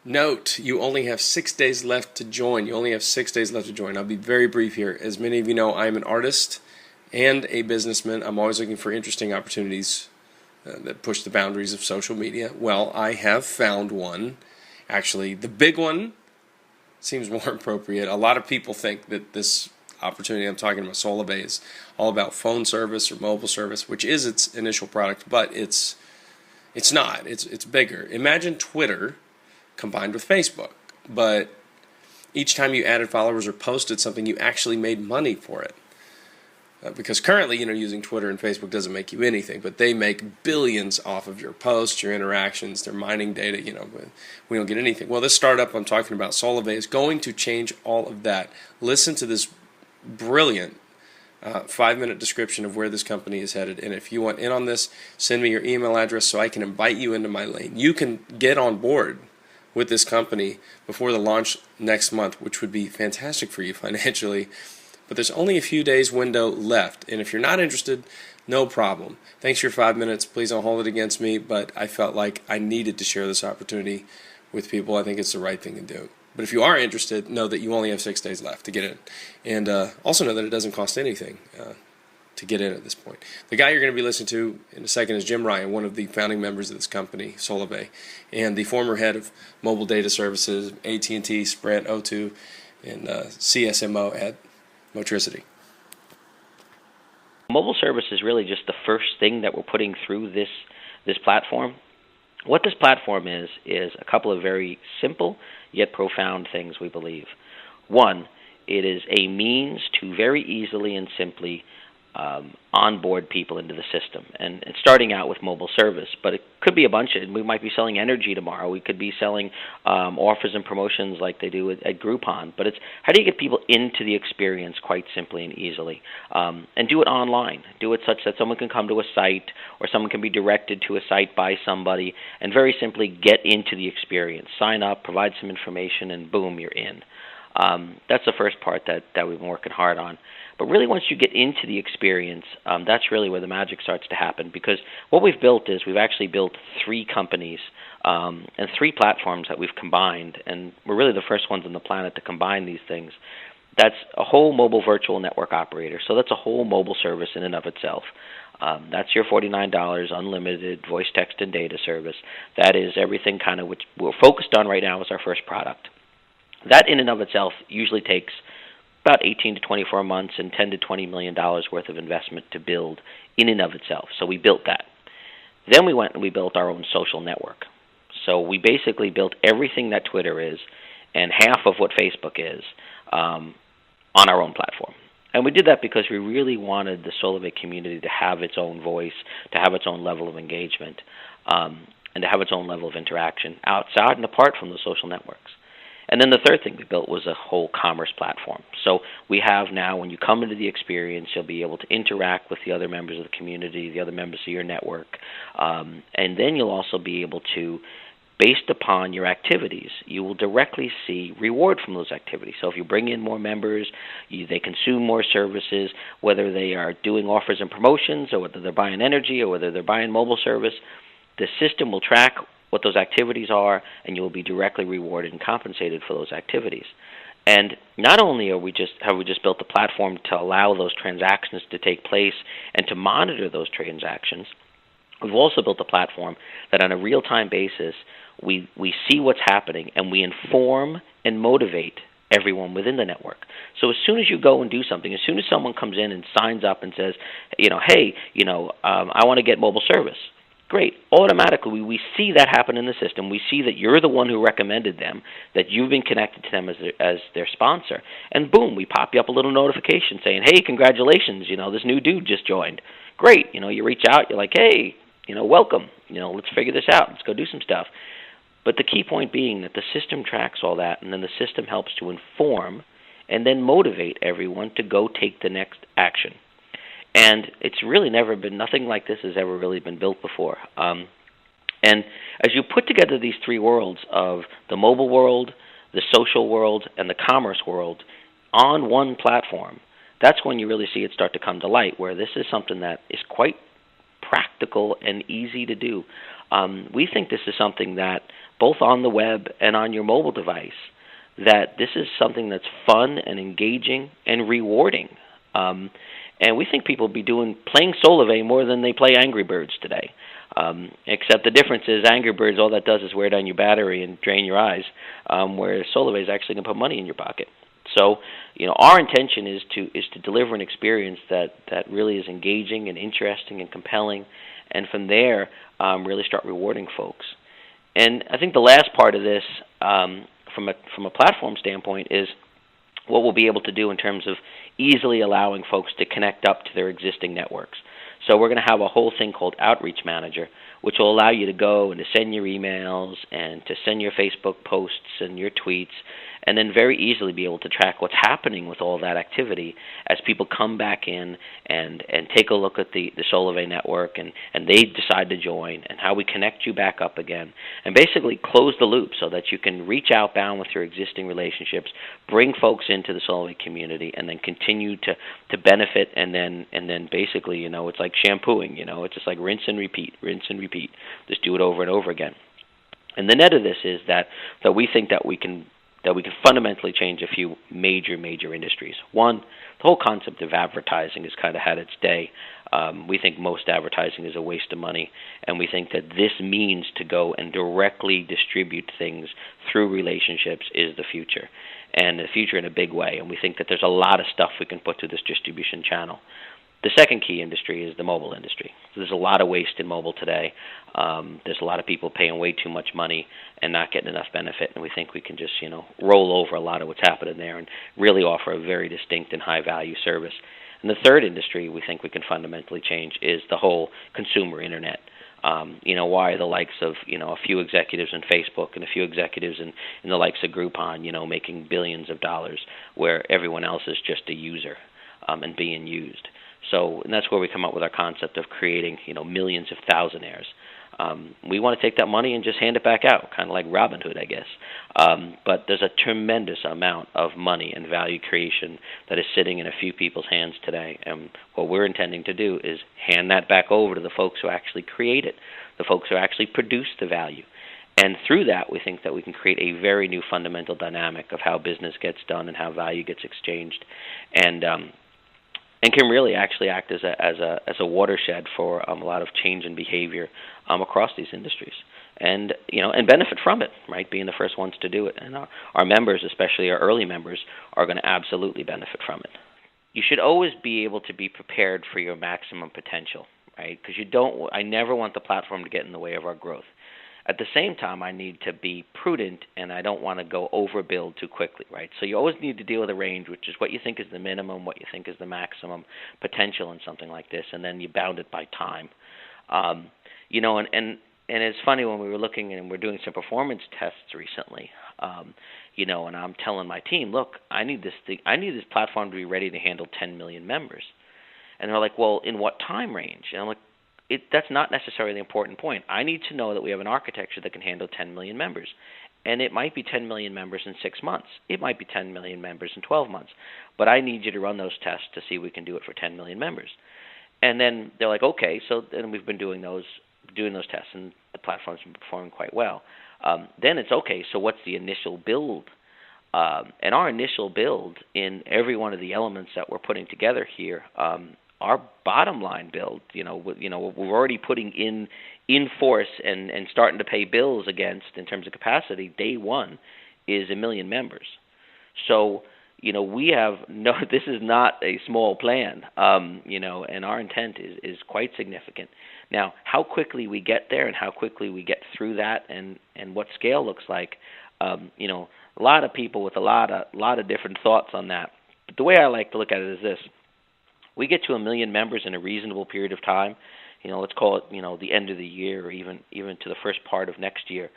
Note, you only have 6 days left to join. You only have 6 days left to join. I'll be very brief here. As many of you know, I am an artist and a businessman. I'm always looking for interesting opportunities that push the boundaries of social media. Well, I have found one. Actually, the big one seems more appropriate. A lot of people think that this opportunity I'm talking about, Solavei, is all about phone service or mobile service, which is its initial product, but it's not. It's bigger. Imagine Twitter combined with Facebook, but each time you added followers or posted something, you actually made money for it. Because currently, using Twitter and Facebook doesn't make you anything, but they make billions off of your posts, your interactions, they're mining data, but we don't get anything. Well, this startup I'm talking about, Solavei, is going to change all of that. Listen to this brilliant 5-minute description of where this company is headed. And if you want in on this, send me your email address so I can invite you into my lane. You can get on board with this company before the launch next month, which would be fantastic for you financially. But there's only a few days window left. And if you're not interested, no problem. Thanks for your 5 minutes. Please don't hold it against me, but I felt like I needed to share this opportunity with people. I think it's the right thing to do. But if you are interested, know that you only have 6 days left to get in. And also know that it doesn't cost anything to get in at this point. The guy you're going to be listening to in a second is Jim Ryan, one of the founding members of this company, Solavei, and the former head of mobile data services, AT&T, Sprint, O2, and CSMO at Motricity. Mobile service is really just the first thing that we're putting through this platform. What this platform is a couple of very simple yet profound things, we believe. One, it is a means to very easily and simply onboard people into the system. And it's starting out with mobile service, but it could be a bunch of, we might be selling energy tomorrow. We could be selling offers and promotions like they do at Groupon. But it's how do you get people into the experience quite simply and easily? And do it online. Do it such that someone can come to a site or someone can be directed to a site by somebody and very simply get into the experience. Sign up, provide some information, and boom, you're in. That's the first part that we've been working hard on. But really, once you get into the experience, that's really where the magic starts to happen. Because what we've built is we've actually built 3 companies and 3 platforms that we've combined. And we're really the first ones on the planet to combine these things. That's a whole mobile virtual network operator. So that's a whole mobile service in and of itself. That's your $49 unlimited voice, text, and data service. That is everything kind of which we're focused on right now as our first product. That in and of itself usually takes about 18 to 24 months and $10 to $20 million worth of investment to build in and of itself. So we built that. Then we went and we built our own social network. So we basically built everything that Twitter is and half of what Facebook is on our own platform. And we did that because we really wanted the Solavei community to have its own voice, to have its own level of engagement, and to have its own level of interaction outside and apart from the social networks. And then the third thing we built was a whole commerce platform. So we have now, when you come into the experience, you'll be able to interact with the other members of the community, the other members of your network, and then you'll also be able to, based upon your activities, you will directly see reward from those activities. So if you bring in more members, they consume more services, whether they are doing offers and promotions or whether they're buying energy or whether they're buying mobile service, the system will track what those activities are, and you will be directly rewarded and compensated for those activities. And not only have we just built the platform to allow those transactions to take place and to monitor those transactions, we've also built a platform that on a real-time basis we see what's happening and we inform and motivate everyone within the network. So as soon as you go and do something, as soon as someone comes in and signs up and says, hey, I want to get mobile service, great. Automatically, we see that happen in the system. We see that you're the one who recommended them, that you've been connected to them as their sponsor. And boom, we pop you up a little notification saying, hey, congratulations, this new dude just joined. Great. You reach out, you're like, hey, welcome. Let's figure this out. Let's go do some stuff. But the key point being that the system tracks all that, and then the system helps to inform and then motivate everyone to go take the next action. And it's really nothing like this has ever really been built before. And as you put together these 3 worlds of the mobile world, the social world, and the commerce world on one platform, that's when you really see it start to come to light, where this is something that is quite practical and easy to do. We think this is something that both on the web and on your mobile device, that this is something that's fun and engaging and rewarding. And we think people will be playing Solavei more than they play Angry Birds today. Except the difference is Angry Birds, all that does is wear down your battery and drain your eyes, whereas Solavei is actually going to put money in your pocket. So, our intention is to deliver an experience that really is engaging and interesting and compelling, and from there, really start rewarding folks. And I think the last part of this, from a platform standpoint, is what we'll be able to do in terms of easily allowing folks to connect up to their existing networks. So we're going to have a whole thing called Outreach Manager, which will allow you to go and to send your emails and to send your Facebook posts and your tweets, and then very easily be able to track what's happening with all that activity as people come back in and take a look at the Solavei network and they decide to join, and how we connect you back up again, and basically close the loop so that you can reach outbound with your existing relationships, bring folks into the Solavei community, and then continue to benefit, and then basically, it's like shampooing, it's just like rinse and repeat, just do it over and over again. And the net of this is that we think that we can fundamentally change a few major industries. One, the whole concept of advertising has kind of had its day. We think most advertising is a waste of money, and we think that this means to go and directly distribute things through relationships is the future, and the future in a big way. And we think that there's a lot of stuff we can put through this distribution channel. The second key industry is the mobile industry. There's a lot of waste in mobile today. There's a lot of people paying way too much money and not getting enough benefit, and we think we can just, roll over a lot of what's happening there and really offer a very distinct and high-value service. And the third industry we think we can fundamentally change is the whole consumer internet. Why the likes of, a few executives in Facebook and a few executives in the likes of Groupon, making billions of dollars, where everyone else is just a user and being used. So, and that's where we come up with our concept of creating, millions of thousandaires. We want to take that money and just hand it back out, kind of like Robin Hood, I guess. But there's a tremendous amount of money and value creation that is sitting in a few people's hands today. And what we're intending to do is hand that back over to the folks who actually create it, the folks who actually produce the value. And through that, we think that we can create a very new fundamental dynamic of how business gets done and how value gets exchanged. And can really actually act as a watershed for a lot of change in behavior across these industries, and benefit from it, right? Being the first ones to do it, and our members, especially our early members, are going to absolutely benefit from it. You should always be able to be prepared for your maximum potential, right? Because I never want the platform to get in the way of our growth. At the same time, I need to be prudent, and I don't want to go overbuild too quickly, right? So you always need to deal with a range, which is what you think is the minimum, what you think is the maximum potential in something like this, and then you bound it by time. And it's funny, when we were looking and we're doing some performance tests recently, and I'm telling my team, look, I need this platform to be ready to handle 10 million members. And they're like, well, in what time range? And I'm like, that's not necessarily the important point. I need to know that we have an architecture that can handle 10 million members. And it might be 10 million members in 6 months. It might be 10 million members in 12 months. But I need you to run those tests to see if we can do it for 10 million members. And then they're like, okay, so then we've been doing those tests, and the platform's been performing quite well. Then it's okay, so what's the initial build? And our initial build in every one of the elements that we're putting together here, our bottom line build, we're already putting in force and starting to pay bills against in terms of capacity. Day one is 1 million members. So, we have this is not a small plan, and our intent is quite significant. Now, how quickly we get there and how quickly we get through that and what scale looks like, a lot of people with a lot of different thoughts on that. But the way I like to look at it is this. We get to 1 million members in a reasonable period of time, let's call it, the end of the year or even to the first part of next year,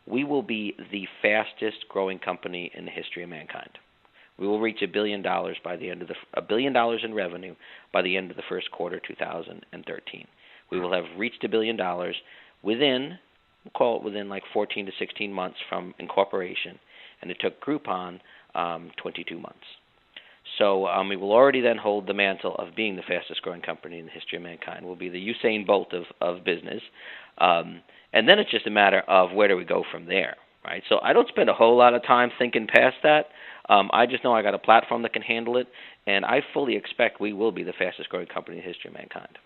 we will be the fastest growing company in the history of mankind. We will reach $1 billion by the end of $1 billion in revenue by the end of the first quarter 2013. We will have reached $1 billion within like 14 to 16 months from incorporation, and it took Groupon 22 months. So we will already then hold the mantle of being the fastest growing company in the history of mankind. We'll be the Usain Bolt of business. And then it's just a matter of where do we go from there, right? So I don't spend a whole lot of time thinking past that. I just know I got a platform that can handle it, and I fully expect we will be the fastest growing company in the history of mankind.